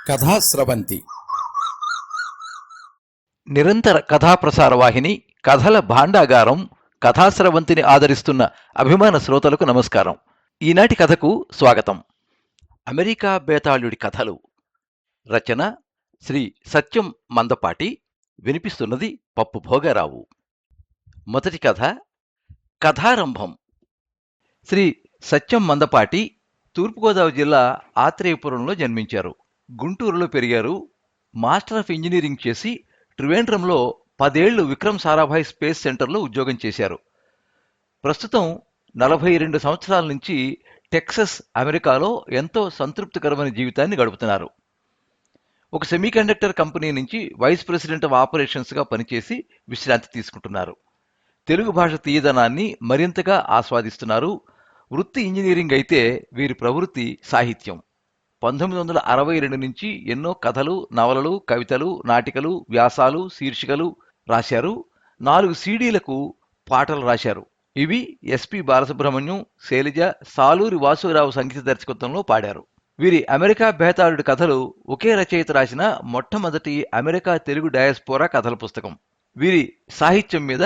కథాస్రవంతి నిరంతర కథాప్రసార వాహిని కథల భాండాగారం కథాస్రవంతిని ఆదరిస్తున్న అభిమాన శ్రోతలకు నమస్కారం. ఈనాటి కథకు స్వాగతం. అమెరికా బేతాళుడి కథలు. రచన శ్రీ సత్యం మందపాటి. వినిపిస్తున్నది పప్పు భోగారావు. మొదటి కథ కథారంభం. శ్రీ సత్యం మందపాటి తూర్పుగోదావరి జిల్లా ఆత్రేయపురంలో జన్మించారు. గుంటూరులో పెరిగారు. మాస్టర్ ఆఫ్ ఇంజనీరింగ్ చేసి త్రివేంద్రంలో 10 ఏళ్లు విక్రమ్ సారాభాయ్ స్పేస్ సెంటర్లో ఉద్యోగం చేశారు. ప్రస్తుతం 42 సంవత్సరాల నుంచి టెక్సస్, అమెరికాలో ఎంతో సంతృప్తికరమైన జీవితాన్ని గడుపుతున్నారు. ఒక సెమీకండక్టర్ కంపెనీ నుంచి వైస్ ప్రెసిడెంట్ ఆఫ్ ఆపరేషన్స్గా పనిచేసి విశ్రాంతి తీసుకుంటున్నారు. తెలుగు భాష తీయదనాన్ని మరింతగా ఆస్వాదిస్తున్నారు. వృత్తి ఇంజనీరింగ్ అయితే వీరి ప్రవృత్తి సాహిత్యం. 1962 నుంచి ఎన్నో కథలు, నవలలు, కవితలు, నాటికలు, వ్యాసాలు, శీర్షికలు రాశారు. 4 సీడీలకు పాటలు రాశారు. ఇవి ఎస్పి బాలసుబ్రహ్మణ్యం, శైలజ, సాలూరి వాసురావు సంగీత దర్శకత్వంలో పాడారు. వీరి అమెరికా బేతాళుడి కథలు ఒకే రచయిత రాసిన మొట్టమొదటి అమెరికా తెలుగు డయాస్పోరా కథల పుస్తకం. వీరి సాహిత్యం మీద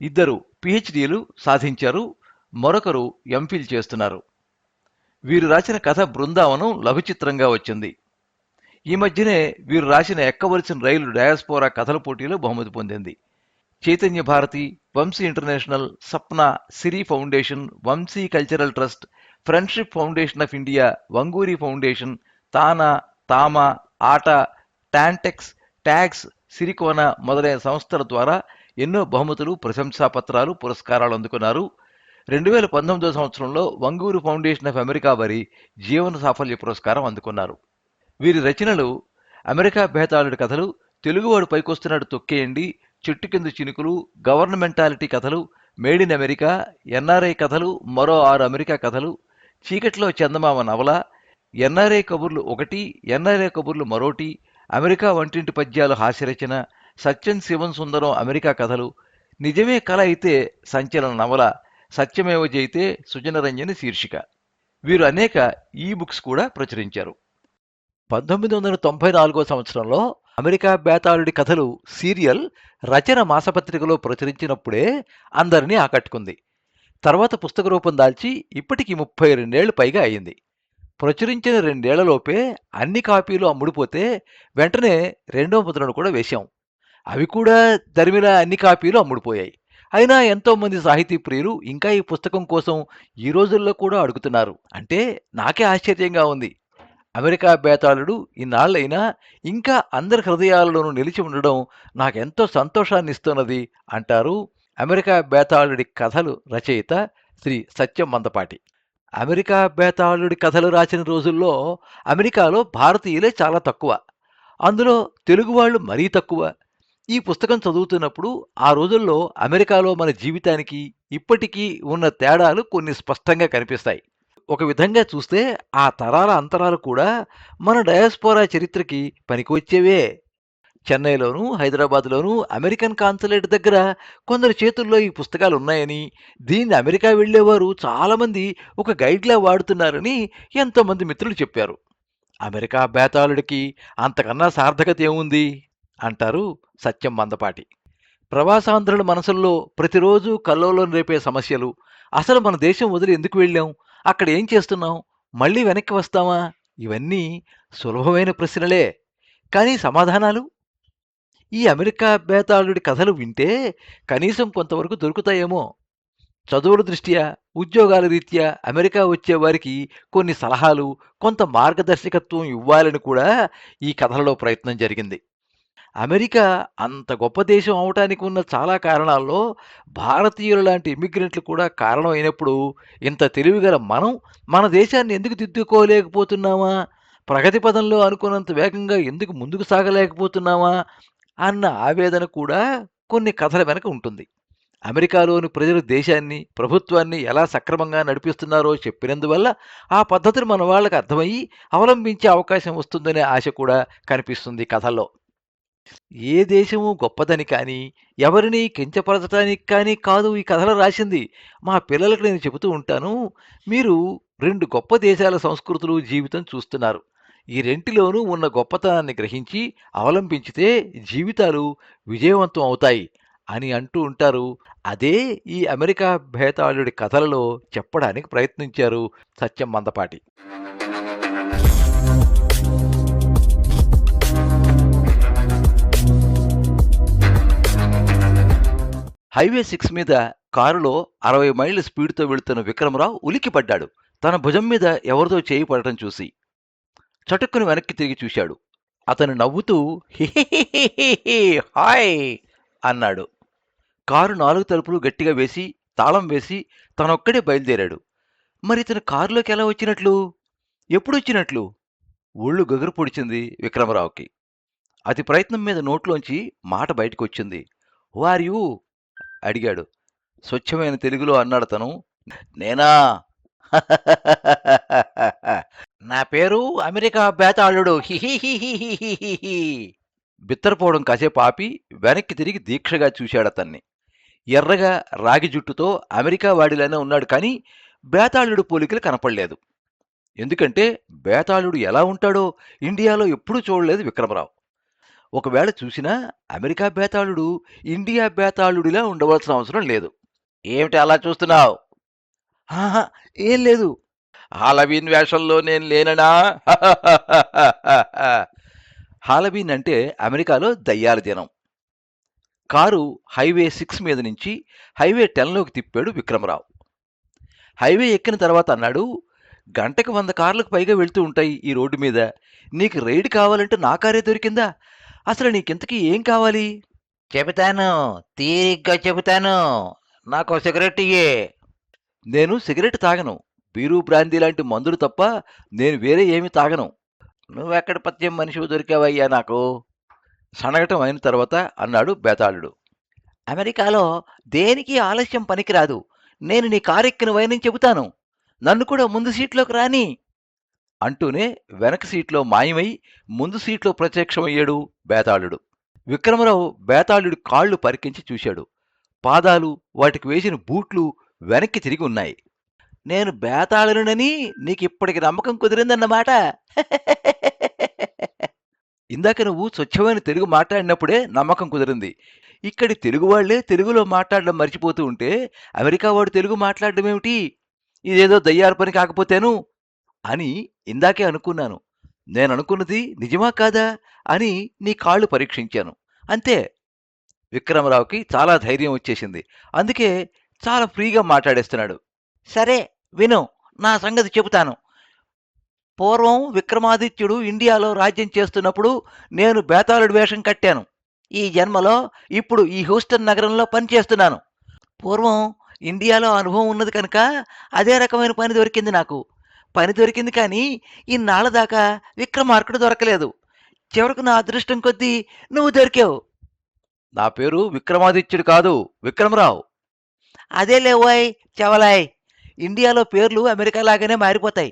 2 పిహెచ్డీలు సాధించారు. మరొకరు ఎంఫిల్ చేస్తున్నారు. వీరు రాసిన కథ బృందావనం లఘుచిత్రంగా వచ్చింది. ఈ మధ్యనే వీరు రాసిన ఎక్కవలసిన రైలు డయాస్పోరా కథల పోటీలో బహుమతి పొందింది. Chaitanya Bharati, Vamsi international, Sapna, Siri foundation, Vamsi cultural trust, friendship foundation of India, Vanguri foundation, TANA, TAMA, ATA, TANTEX, tags, సిరికోన మొదలైన సంస్థల ద్వారా ఎన్నో బహుమతులు, ప్రశంసాపత్రాలు, పురస్కారాలు అందుకున్నారు. 2019 సంవత్సరంలో వంగూరు ఫౌండేషన్ ఆఫ్ అమెరికా వారి జీవన సాఫల్య పురస్కారం అందుకున్నారు. వీరి రచనలు అమెరికా బేతాళుడి కథలు, తెలుగువాడు పైకొస్తున్నాడు తొక్కేయండి, చెట్టు కింద చినుకులు, గవర్నమెంటాలిటీ కథలు, మేడ్ ఇన్ అమెరికా, ఎన్ఆర్ఐ కథలు, మరో 6 అమెరికా కథలు, చీకట్లో చందమామ నవల, ఎన్ఆర్ఐ కబుర్లు 1, ఎన్ఆర్ఐ కబుర్లు మరోటి, అమెరికా వంటింటి పద్యాలు హాస్యరచన, సత్యం శివం సుందరం అమెరికా కథలు, నిజమే కళ అయితే సంచలన నవల, సత్యమేవ జయితే సుజనరంజని శీర్షిక. వీరు అనేక ఈ బుక్స్ కూడా ప్రచురించారు. 1994 సంవత్సరంలో అమెరికా బేతాళుడి కథలు సీరియల్ రచన మాసపత్రికలో ప్రచురించినప్పుడే అందరినీ ఆకట్టుకుంది. తర్వాత పుస్తక రూపం దాల్చి ఇప్పటికి 32 ఏళ్లు పైగా అయింది. ప్రచురించిన 2 ఏళ్లలోపే అన్ని కాపీలు అమ్ముడుపోతే వెంటనే 2వ ముద్రను కూడా వేశాం. అవి కూడా దరిమిలా అన్ని కాపీలు అమ్ముడుపోయాయి. అయినా ఎంతోమంది సాహితీ ప్రియులు ఇంకా ఈ పుస్తకం కోసం ఈ రోజుల్లో కూడా అడుగుతున్నారు. అంటే నాకే ఆశ్చర్యంగా ఉంది. అమెరికా బేతాళుడు ఇన్నాళ్లైనా ఇంకా అందరి హృదయాలలోనూ నిలిచి ఉండడం నాకెంతో సంతోషాన్ని ఇస్తున్నది అంటారు అమెరికా బేతాళుడి కథలు రచయిత శ్రీ సత్యం మందపాటి. అమెరికా బేతాళుడి కథలు రాసిన రోజుల్లో అమెరికాలో భారతీయులే చాలా తక్కువ, అందులో తెలుగు వాళ్ళు మరీ తక్కువ. ఈ పుస్తకం చదువుతున్నప్పుడు ఆ రోజుల్లో అమెరికాలో మన జీవితానికి ఇప్పటికీ ఉన్న తేడాలు కొన్ని స్పష్టంగా కనిపిస్తాయి. ఒక విధంగా చూస్తే ఆ తరాల అంతరాలు కూడా మన డయాస్పోరా చరిత్రకి పనికొచ్చేవే. చెన్నైలోనూ, హైదరాబాద్లోనూ అమెరికన్ కాన్సులేట్ దగ్గర కొందరి చేతుల్లో ఈ పుస్తకాలు ఉన్నాయని, దీన్ని అమెరికా వెళ్లేవారు చాలామంది ఒక గైడ్లా వాడుతున్నారని ఎంతోమంది మిత్రులు చెప్పారు. అమెరికా బేతాళుడికి అంతకన్నా సార్థకత ఏముంది అంటారు సత్యం మందపాటి. ప్రవాసాంధ్రుల మనసుల్లో ప్రతిరోజు కల్లోలం రేపే సమస్యలు, అసలు మన దేశం వదిలి ఎందుకు వెళ్ళాం, అక్కడ ఏం చేస్తున్నాం, మళ్ళీ వెనక్కి వస్తామా, ఇవన్నీ సులభమైన ప్రశ్నలే. కానీ సమాధానాలు ఈ అమెరికా బేతాళుడి కథలు వింటే కనీసం కొంతవరకు దొరుకుతాయేమో. చదువుల దృష్ట్యా, ఉద్యోగాల రీత్యా అమెరికా వచ్చే వారికి కొన్ని సలహాలు, కొంత మార్గదర్శకత్వం ఇవ్వాలని కూడా ఈ కథలలో ప్రయత్నం జరిగింది. అమెరికా అంత గొప్ప దేశం అవటానికి ఉన్న చాలా కారణాల్లో భారతీయులు లాంటి ఇమిగ్రెంట్లు కూడా కారణం అయినప్పుడు ఇంత తెలివిగల మనం మన దేశాన్ని ఎందుకు దిద్దుకోలేకపోతున్నామా, ప్రగతి పదంలో అనుకున్నంత వేగంగా ఎందుకు ముందుకు సాగలేకపోతున్నామా అన్న ఆవేదన కూడా కొన్ని కథల వెనక ఉంటుంది. అమెరికాలోని ప్రజలు దేశాన్ని, ప్రభుత్వాన్ని ఎలా సక్రమంగా నడిపిస్తున్నారో చెప్పినందువల్ల ఆ పద్ధతిని మన వాళ్ళకి అర్థమయ్యి అవలంబించే అవకాశం వస్తుందనే ఆశ కూడా కనిపిస్తుంది కథల్లో. ఏ దేశము గొప్పదని కానీ, ఎవరిని కించపరచడానికి కానీ కాదు ఈ కథలు రాసింది. మా పిల్లలకు నేను చెబుతూ ఉంటాను, మీరు 2 గొప్ప దేశాల సంస్కృతులు, జీవితం చూస్తున్నారు. ఈ రెంటిలోనూ ఉన్న గొప్పతనాన్ని గ్రహించి అవలంబించితే జీవితాలు విజయవంతం అవుతాయి అని అంటూ ఉంటారు. అదే ఈ అమెరికా భేతాళుడి కథలలో చెప్పడానికి ప్రయత్నించారు సత్యం మందపాటి. హైవే 6 మీద కారులో 60 మైళ్ళ స్పీడ్తో వెళుతున్న విక్రమరావు ఉలిక్కిపడ్డాడు. తన భుజం మీద ఎవరిదో చేయి పడటం చూసి చటుక్కున వెనక్కి తిరిగి చూశాడు. అతను నవ్వుతూ హిహిహిహిహి హాయ్ అన్నాడు. కారు 4 తలుపులు గట్టిగా వేసి తాళం వేసి తనొక్కడే బయలుదేరాడు. మరి ఇతను కారులోకి ఎలా వచ్చినట్లు? ఎప్పుడొచ్చినట్లు? ఒళ్ళు గగురు పొడిచింది విక్రమరావుకి. అతి ప్రయత్నం మీద నోట్లోంచి మాట బయటకొచ్చింది. హూ ఆర్ యూ అడిగాడు. స్వచ్ఛమైన తెలుగులో అన్నాడతను. నేనా నా పేరు అమెరికా బేతాళుడు హిహిహిహిహిహిహి. బిత్తరపోవడం కాసేపు ఆపి వెనక్కి తిరిగి దీక్షగా చూశాడతన్ని. ఎర్రగా రాగి జుట్టుతో అమెరికా వాడిలానే ఉన్నాడు, కానీ బేతాళుడు పోలికలు కనపడలేదు. ఎందుకంటే బేతాళుడు ఎలా ఉంటాడో ఇండియాలో ఎప్పుడూ చూడలేదు విక్రమరావు. ఒకవేళ చూసినా అమెరికా బేతాళుడు ఇండియా బేతాళుడిలా ఉండవలసిన అవసరం లేదు. ఏమిటి అలా చూస్తున్నావు? ఆహా, ఏం లేదు. హాలవీన్ వేషంలో నేను లేననా? హాలవీన్ అంటే అమెరికాలో దయ్యాల దినం. కారు హైవే 6 మీద నుంచి హైవే 10లోకి తిప్పాడు విక్రమరావు. హైవే ఎక్కిన తర్వాత అన్నాడు, గంటకు 100 కార్లకు పైగా వెళ్తూ ఉంటాయి ఈ రోడ్డు మీద. నీకు రైడ్ కావాలంటే నా కారే దొరికిందా? అసలు నీకింతకీ ఏం కావాలి? చెబుతాను, తీరిగ్గా చెబుతాను. నాకు సిగరెట్ ఇయ్యే. నేను సిగరెట్ తాగను. బీరు బ్రాందీ లాంటి మందులు తప్ప నేను వేరే ఏమీ తాగను. నువ్వెక్కడ పత్యం మనిషివి దొరికావయ్యా నాకు? సనగటం అయిన తర్వాత అన్నాడు బేతాళుడు. అమెరికాలో దేనికి ఆలస్యం పనికిరాదు. నేను నీ కారెక్కిన వైనని చెబుతాను. నన్ను కూడా ముందు సీట్లోకి రాని అంటూనే వెనక సీట్లో మాయమై ముందు సీట్లో ప్రత్యక్షమయ్యాడు బేతాళుడు. విక్రమరావు బేతాళుడి కాళ్ళు పరికించి చూశాడు. పాదాలు, వాటికి వేసిన బూట్లు వెనక్కి తిరిగి ఉన్నాయి. నేను బేతాళునని నీకిప్పటికి నమ్మకం కుదిరిందన్నమాట. ఇందాక నువ్వు స్వచ్ఛమైన తెలుగు మాట్లాడినప్పుడే నమ్మకం కుదిరింది. ఇక్కడి తెలుగు వాళ్లే తెలుగులో మాట్లాడడం మర్చిపోతూ ఉంటే అమెరికా వాడు తెలుగు మాట్లాడడం ఏమిటి? ఇదేదో దయ్యాల పని కాకపోతేను అని ఇందాకే అనుకున్నాను. నేననుకున్నది నిజమా కాదా అని నీ కాళ్ళు పరీక్షించాను. అంతే. విక్రమరావుకి చాలా ధైర్యం వచ్చేసింది. అందుకే చాలా ఫ్రీగా మాట్లాడేస్తున్నాడు. సరే విను, నా సంగతి చెబుతాను. పూర్వం విక్రమాదిత్యుడు ఇండియాలో రాజ్యం చేస్తున్నప్పుడు నేను బేతాళుడి వేషం కట్టాను. ఈ జన్మలో ఇప్పుడు ఈ హ్యూస్టన్ నగరంలో పనిచేస్తున్నాను. పూర్వం ఇండియాలో అనుభవం ఉన్నది కనుక అదే రకమైన పని దొరికింది నాకు. పని దొరికింది, కానీ ఇన్నాళ్ళ దాకా విక్రమార్కుడు దొరకలేదు. చివరకు నా అదృష్టం కొద్దీ నువ్వు దొరికావు. నా పేరు విక్రమాదిత్యుడు కాదు, విక్రమరావు. అదేలేవోయ్ చెవలాయ్, ఇండియాలో పేర్లు అమెరికా లాగానే మారిపోతాయి.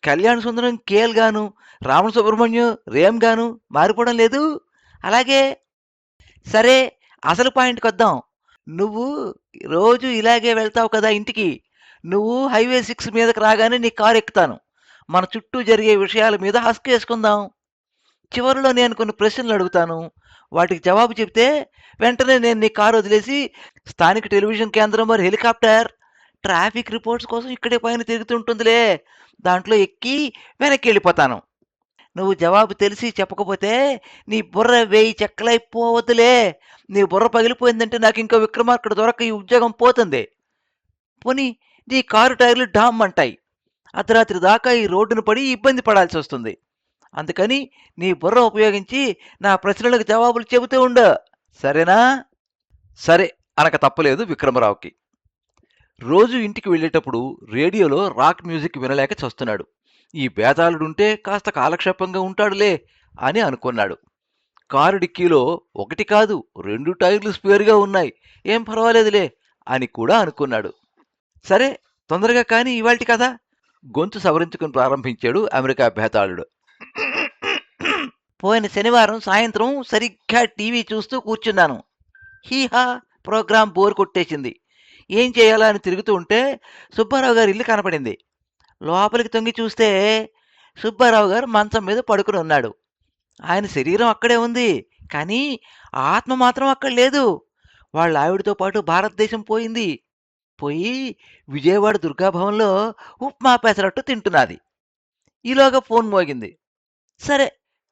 కళ్యాణ సుందరం కేల్ గాను, రామణ సుబ్రహ్మణ్యం రేమ్ గాను మారిపోవడం లేదు. అలాగే సరే, అసలు పాయింట్కి వద్దాం. నువ్వు రోజు ఇలాగే వెళ్తావు కదా ఇంటికి. నువ్వు హైవే 6 మీదకి రాగానే నీ కారు ఎక్కుతాను. మన చుట్టూ జరిగే విషయాల మీద హస్క్ వేసుకుందాం. చివరిలో నేను కొన్ని ప్రశ్నలు అడుగుతాను. వాటికి జవాబు చెప్తే వెంటనే నేను నీ కారు వదిలేసి స్థానిక టెలివిజన్ కేంద్రం మరి హెలికాప్టర్ ట్రాఫిక్ రిపోర్ట్స్ కోసం ఇక్కడే పైన తిరుగుతుంటుందిలే, దాంట్లో ఎక్కి వెనక్కి వెళ్ళిపోతాను. నువ్వు జవాబు తెలిసి చెప్పకపోతే నీ బుర్ర 1000 చెక్కలైపోవద్దులే. నీ బుర్ర పగిలిపోయిందంటే నాకు ఇంకో విక్రమార్కుడు దొరక్క ఈ ఉద్యోగం పోతుంది. పోనీ నీ కారు టైర్లు డామ్ అంటాయి. అర్ధరాత్రి దాకా ఈ రోడ్డును పడి ఇబ్బంది పడాల్సి వస్తుంది. అందుకని నీ బుర్ర ఉపయోగించి నా ప్రశ్నలకు జవాబులు చెబుతూ ఉండు, సరేనా? సరే అనక తప్పలేదు విక్రమరావుకి. రోజు ఇంటికి వెళ్ళేటప్పుడు రేడియోలో రాక్ మ్యూజిక్ వినలేక చస్తున్నాడు. ఈ బేతాళుడుంటే కాస్త కాలక్షేపంగా ఉంటాడులే అని అనుకున్నాడు. కారు డిక్కీలో 1 కాదు 2 టైర్లు స్పేర్గా ఉన్నాయి, ఏం పర్వాలేదులే అని కూడా అనుకున్నాడు. సరే, తొందరగా కానీ ఇవాల్టి కదా. గొంతు సవరించుకుని ప్రారంభించాడు అమెరికా బేతాళుడు. పోయిన శనివారం సాయంత్రం సరిగ్గా టీవీ చూస్తూ కూర్చున్నాను. హీహా ప్రోగ్రాం బోర్ కొట్టేసింది. ఏం చేయాలా అని తిరుగుతూ ఉంటే సుబ్బారావు గారి ఇల్లు కనపడింది. లోపలికి తొంగి చూస్తే సుబ్బారావు గారు మంచం మీద పడుకుని ఉన్నాడు. ఆయన శరీరం అక్కడే ఉంది. కానీ ఆత్మ మాత్రం అక్కడ లేదు. వాళ్ళ ఆవిడతో పాటు భారతదేశం పోయింది. పోయి విజయవాడ దుర్గాభవన్‌లో ఉప్మా పెసరట్టు తింటున్నాది. ఈలోగా ఫోన్ మోగింది. సరే,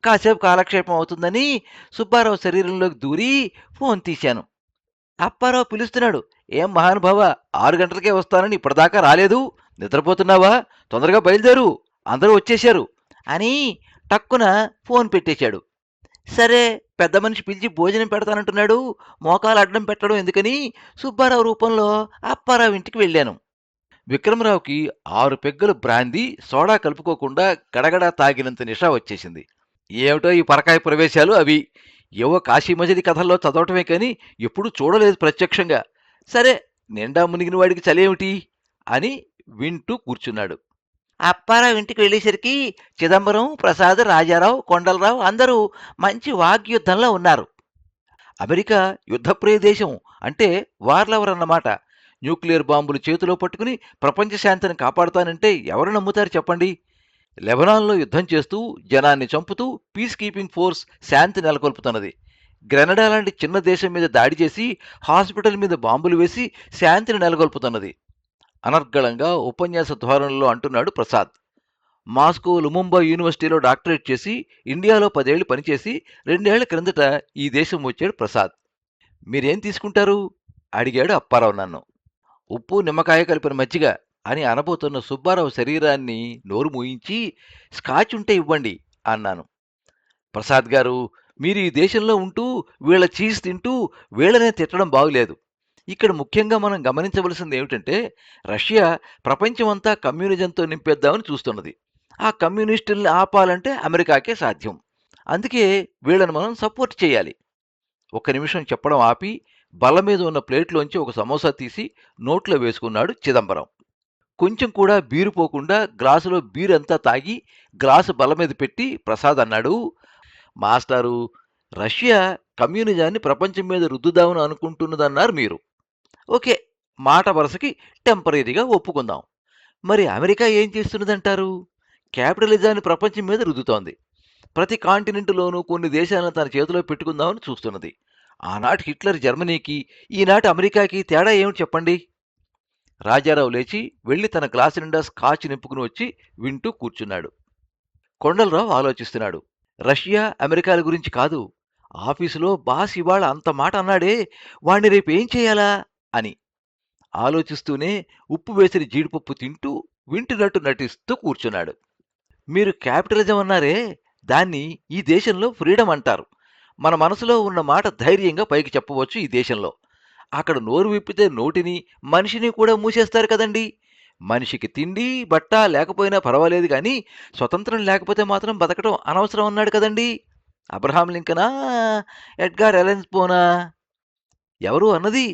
కాసేపు కాలక్షేపం అవుతుందని సుబ్బారావు శరీరంలోకి దూరి ఫోన్ తీశాను. అప్పారావు పిలుస్తున్నాడు. ఏం మహానుభావ, 6 గంటలకే వస్తానని ఇప్పటిదాకా రాలేదు. నిద్రపోతున్నావా? తొందరగా బయలుదేరు. అందరూ వచ్చేశారు అని టక్కున ఫోన్ పెట్టేశాడు. సరే, పెద్ద మనిషి పిలిచి భోజనం పెడతానంటున్నాడు. మోకాలు అడ్డం పెట్టడం ఎందుకని సుబ్బారావు రూపంలో అప్పారావు ఇంటికి వెళ్ళాను. విక్రమరావుకి 6 పెగ్గలు బ్రాందీ, సోడా కలుపుకోకుండా గడగడా తాగినంత నిషా వచ్చేసింది. ఏమిటో ఈ పరకాయ ప్రవేశాలు అవి. ఏవో కాశీ మజిలీ కథల్లో చదవటమే కానీ ఎప్పుడూ చూడలేదు ప్రత్యక్షంగా. సరే, నిండా మునిగిన వాడికి చలేమిటి అని వింటూ కూర్చున్నాడు. అప్పారావు ఇంటికి వెళ్ళేసరికి చిదంబరం, ప్రసాద్, రాజారావు, కొండలరావు అందరూ మంచి వాగ్యుద్ధంలో ఉన్నారు. అమెరికా యుద్ధప్రియ దేశం అంటే వార్లవర్ అన్నమాట. న్యూక్లియర్ బాంబులు చేతిలో పట్టుకుని ప్రపంచ శాంతిని కాపాడుతానంటే ఎవరు నమ్ముతారు చెప్పండి? లెబనాన్లో యుద్ధం చేస్తూ జనాన్ని చంపుతూ పీస్ కీపింగ్ ఫోర్స్ శాంతి నెలకొల్పుతున్నది. గ్రెనడా లాంటి చిన్న దేశం మీద దాడి చేసి హాస్పిటల్ మీద బాంబులు వేసి శాంతిని నెలకొల్పుతున్నది. అనర్గళంగా ఉపన్యాస ధోరణిలో అంటున్నాడు ప్రసాద్. మాస్కో లుముంబా యూనివర్సిటీలో డాక్టరేట్ చేసి ఇండియాలో 10 ఏళ్లు పనిచేసి 2 ఏళ్ల క్రిందట ఈ దేశం వచ్చాడు ప్రసాద్. మీరేం తీసుకుంటారు అడిగాడు అప్పారావు నన్ను. ఉప్పు నిమ్మకాయ కలిపిన మజ్జిగ అని అనబోతున్న సుబ్బారావు శరీరాన్ని నోరు మూయించి స్కాచ్ ఉంటే ఇవ్వండి అన్నాను. ప్రసాద్ గారు, మీరు ఈ దేశంలో ఉంటూ వీళ్ళ చీజ్ తింటూ వీళ్ళనే తిట్టడం బాగులేదు. ఇక్కడ ముఖ్యంగా మనం గమనించవలసింది ఏమిటంటే రష్యా ప్రపంచమంతా కమ్యూనిజంతో నింపేద్దామని చూస్తున్నది. ఆ కమ్యూనిస్టుల్ని ఆపాలంటే అమెరికాకే సాధ్యం. అందుకే వీళ్ళని మనం సపోర్ట్ చేయాలి. ఒక్క నిమిషం చెప్పడం ఆపి బల్ల మీద ఉన్న ప్లేట్లోంచి ఒక సమోసా తీసి నోట్లో వేసుకున్నాడు చిదంబరం. కొంచెం కూడా బీరు పోకుండా గ్లాసులో బీరంతా తాగి గ్లాసు బల్ల మీద పెట్టి ప్రసాద్ అన్నాడు, మాస్టారు, రష్యా కమ్యూనిజాన్ని ప్రపంచం మీద రుద్దుదామని అనుకుంటున్నదన్నారు మీరు. ఓకే, మాట వరుసకి టెంపరీగా ఒప్పుకుందాం. మరి అమెరికా ఏం చేస్తున్నదంటారు? క్యాపిటలిజాన్ని ప్రపంచం మీద రుద్దుతోంది. ప్రతి కాంటినెంట్లోనూ కొన్ని దేశాలను తన చేతిలో పెట్టుకుందామని చూస్తున్నది. ఆనాటి హిట్లర్ జర్మనీకి, ఈనాటి అమెరికాకి తేడా ఏమిటి చెప్పండి? రాజారావు లేచి వెళ్లి తన గ్లాసు నిండా స్కాచ్ నింపుకుని వచ్చి వింటూ కూర్చున్నాడు. కొండలరావు ఆలోచిస్తున్నాడు. రష్యా, అమెరికాల గురించి కాదు. ఆఫీసులో బాస్ ఇవాళ అంత మాట అన్నాడే, వాణ్ణి రేపు ఏం చేయాలా అని ఆలోచిస్తూనే ఉప్పు వేసిన జీడిపప్పు తింటూ వింటున్నట్టు నటిస్తూ కూర్చున్నాడు. మీరు క్యాపిటలిజం అన్నారే, దాన్ని ఈ దేశంలో ఫ్రీడమ్ అంటారు. మన మనసులో ఉన్న మాట ధైర్యంగా పైకి చెప్పవచ్చు ఈ దేశంలో. అక్కడ నోరు విప్పితే నోటిని, మనిషిని కూడా మూసేస్తారు కదండి. మనిషికి తిండి, బట్ట లేకపోయినా పర్వాలేదు కానీ స్వతంత్రం లేకపోతే మాత్రం బతకడం అనవసరం అన్నాడు కదండి. అబ్రహాం లింకనా, ఎడ్గార్ ఎలెన్ పోనా? ఎవరు అన్నది?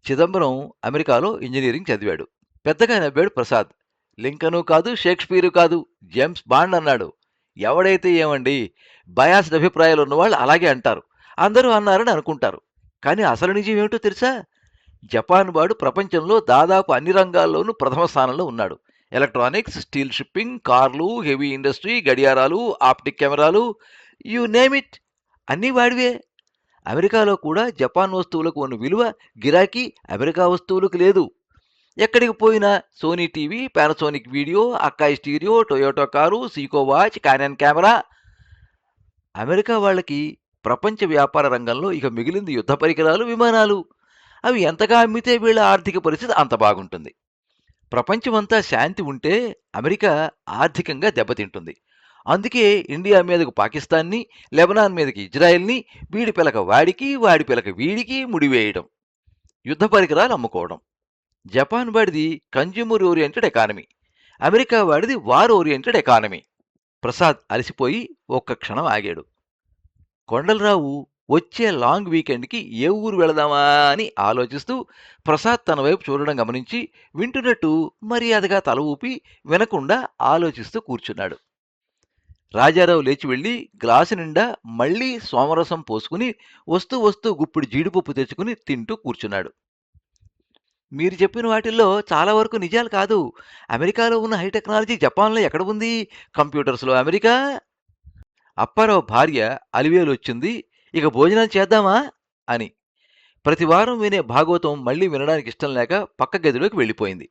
చిదంబరం అమెరికాలో ఇంజనీరింగ్ చదివాడు. పెద్దగా నవ్వాడు ప్రసాద్. లింకను కాదు, షేక్స్పియరు కాదు, జేమ్స్ బాండ్ అన్నాడు. ఎవడైతే ఏమండి, బయాస్డ్ అభిప్రాయాలు ఉన్నవాళ్ళు అలాగే అంటారు. అందరూ అన్నారని అనుకుంటారు. కానీ అసలు నిజం ఏమిటో తెలుసా? జపాన్ వాడు ప్రపంచంలో దాదాపు అన్ని రంగాల్లోనూ ప్రథమ స్థానంలో ఉన్నాడు. ఎలక్ట్రానిక్స్, స్టీల్ షిప్పింగ్, కార్లు, హెవీ ఇండస్ట్రీ, గడియారాలు, ఆప్టిక్ కెమెరాలు, యు నేమ్ ఇట్, అన్నీ వాడివే. అమెరికాలో కూడా జపాన్ వస్తువులకు ఉన్న విలువ, గిరాకీ అమెరికా వస్తువులకు లేదు. ఎక్కడికి పోయినా Sony TV, Panasonic video, Akai stereo, Toyota car, Seiko watch, Canon camera. America వాళ్ళకి ప్రపంచ వ్యాపార రంగంలో ఇక మిగిలింది యుద్ధ పరికరాలు, విమానాలు. అవి ఎంతగా అమ్మితే వీళ్ళ ఆర్థిక పరిస్థితి అంత బాగుంటుంది. ప్రపంచమంతా శాంతి ఉంటే అమెరికా ఆర్థికంగా దెబ్బతింటుంది. అందుకే ఇండియా మీదకు పాకిస్తాన్ని, లెబనాన్ మీదకి ఇజ్రాయెల్ని, వీడి పిలక వాడికి, వాడి పిలక వీడికి ముడివేయడం, యుద్ధ పరికరాలు అమ్ముకోవడం. జపాన్ వాడిది కన్జ్యూమర్ ఓరియంటెడ్ ఎకానమీ, అమెరికా వాడిది వార్ ఓరియంటెడ్ ఎకానమీ. ప్రసాద్ అలసిపోయి ఒక్క క్షణం ఆగాడు. కొండలరావు వచ్చే లాంగ్ వీకెండ్కి ఏ ఊరు వెళదామా అని ఆలోచిస్తూ ప్రసాద్ తన వైపు చూడడం గమనించి వింటున్నట్టు మర్యాదగా తల ఊపి వినకుండా ఆలోచిస్తూ కూర్చున్నాడు. రాజారావు లేచి వెళ్ళి గ్లాసు నిండా మళ్లీ సోమరసం పోసుకుని వస్తూ వస్తూ గుప్పిడి జీడిపప్పు తెచ్చుకుని తింటూ కూర్చున్నాడు. మీరు చెప్పిన వాటిల్లో చాలా వరకు నిజాలు కాదు. అమెరికాలో ఉన్న హై టెక్నాలజీ జపాన్‌లో ఎక్కడ ఉంది? కంప్యూటర్స్‌లో అమెరికా. అప్పారావు భార్య అలివేలొచ్చింది. ఇక భోజనాలు చేద్దామా? అని. ప్రతివారం వినే భాగవతం మళ్ళీ వినడానికి ఇష్టం లేక పక్క గదిలోకి వెళ్ళిపోయింది.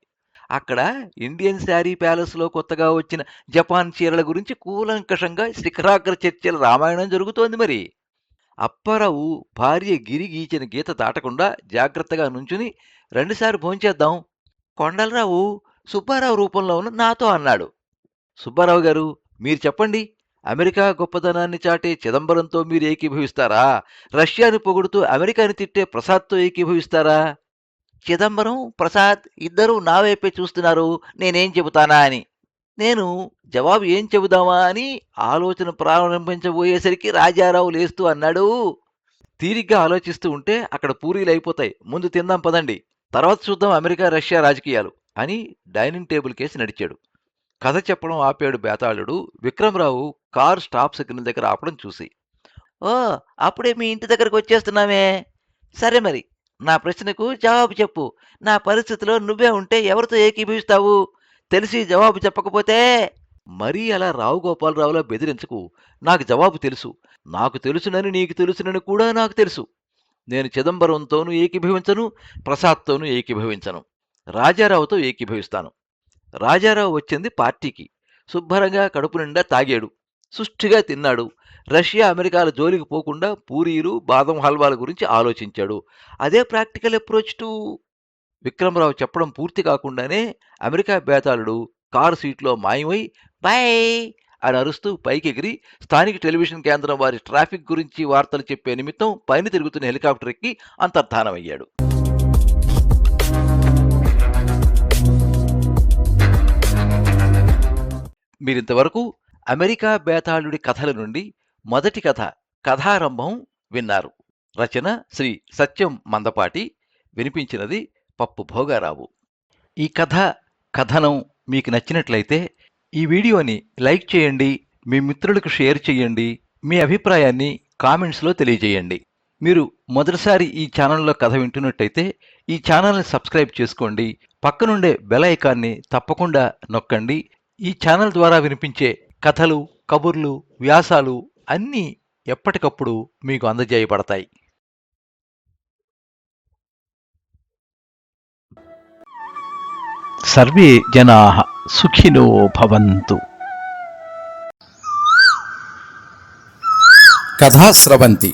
అక్కడ ఇండియన్ శారీ ప్యాలెస్‌లో కొత్తగా వచ్చిన జపాన్ చీరల గురించి కూలంకషంగా శిఖరాగ్ర చర్చల రామాయణం జరుగుతోంది మరి. అప్పారావు భార్య గిరి గీచిన గీత దాటకుండా జాగ్రత్తగా నుంచుని "రెండుసారి భోంచేద్దాం" కొండలరావు సుబ్బారావు రూపంలో ఉన్న నాతో అన్నాడు. "సుబ్బారావు గారు, మీరు చెప్పండి. అమెరికా గొప్పదనాన్ని చాటే చిదంబరంతో మీరు ఏకీభవిస్తారా? రష్యాని పొగుడుతూ అమెరికాని తిట్టే ప్రసాద్‌తో ఏకీభవిస్తారా?" చిదంబరం, ప్రసాద్ ఇద్దరూ నా వైపే చూస్తున్నారు నేనేం చెబుతానా అని. నేను జవాబు ఏం చెబుదామా అని ఆలోచన ప్రారంభించబోయేసరికి రాజారావు లేస్తూ అన్నాడు, "తీరిగ్గా ఆలోచిస్తూ ఉంటే అక్కడ పూరీలు అయిపోతాయి. ముందు తిందాం పదండి. తర్వాత చూద్దాం అమెరికా రష్యా రాజకీయాలు" అని డైనింగ్ టేబుల్ కేసి నడిచాడు. కథ చెప్పడం ఆపాడు బేతాళుడు విక్రమరావు కారు స్టాప్ సిగ్నల్ దగ్గర ఆపడం చూసి. "ఓ, అప్పుడే మీ ఇంటి దగ్గరకు వచ్చేస్తున్నామే. సరే మరి, నా ప్రశ్నకు జవాబు చెప్పు. నా పరిస్థితిలో నువ్వే ఉంటే ఎవరితో ఏకీభవిస్తావు? తెలిసి జవాబు చెప్పకపోతే..." "మరీ అలా రావు గోపాలరావులా బెదిరించకు. నాకు జవాబు తెలుసు. నాకు తెలుసునని నీకు తెలుసునని కూడా నాకు తెలుసు. నేను చిదంబరంతోనూ ఏకీభవించను, ప్రసాద్తోనూ ఏకీభవించను. రాజారావుతో ఏకీభవిస్తాను. రాజారావు వచ్చింది పార్టీకి. శుభ్రంగా కడుపు నిండా తాగాడు, సుష్టిగా తిన్నాడు. రష్యా అమెరికాల జోలికి పోకుండా పూరీలు బాదం హల్వాల గురించి ఆలోచించాడు. అదే ప్రాక్టికల్ అప్రోచ్ టు..." విక్రమరావు చెప్పడం పూర్తి కాకుండానే అమెరికా బేతాళుడు కారు సీట్లో మాయమై "బాయ్" అని అరుస్తూ పైకెగిరి స్థానిక టెలివిజన్ కేంద్రం వారి ట్రాఫిక్ గురించి వార్తలు చెప్పే నిమిత్తం పైన తిరుగుతున్న హెలికాప్టర్ ఎక్కి అంతర్ధానమయ్యాడు. మీరింతవరకు అమెరికా బేతాళుడి కథల నుండి మొదటి కథ కథారంభం విన్నారు. రచన శ్రీ సత్యం మందపాటి. వినిపించినది పప్పు భోగారావు. ఈ కథనం మీకు నచ్చినట్లయితే ఈ వీడియోని లైక్ చేయండి, మీ మిత్రులకు షేర్ చేయండి, మీ అభిప్రాయాన్ని కామెంట్స్లో తెలియజేయండి. మీరు మొదటిసారి ఈ ఛానల్లో కథ వింటున్నట్టయితే ఈ ఛానల్ని సబ్స్క్రైబ్ చేసుకోండి. పక్కనుండే బెల్ ఐకాన్ని తప్పకుండా నొక్కండి. ఈ ఛానల్ ద్వారా వినిపించే కథలు, కబుర్లు, వ్యాసాలు అన్నీ ఎప్పటికప్పుడు మీకు అందజేయబడతాయి. సర్వే జనాః సుఖినో భవంతు. కథా స్రవంతి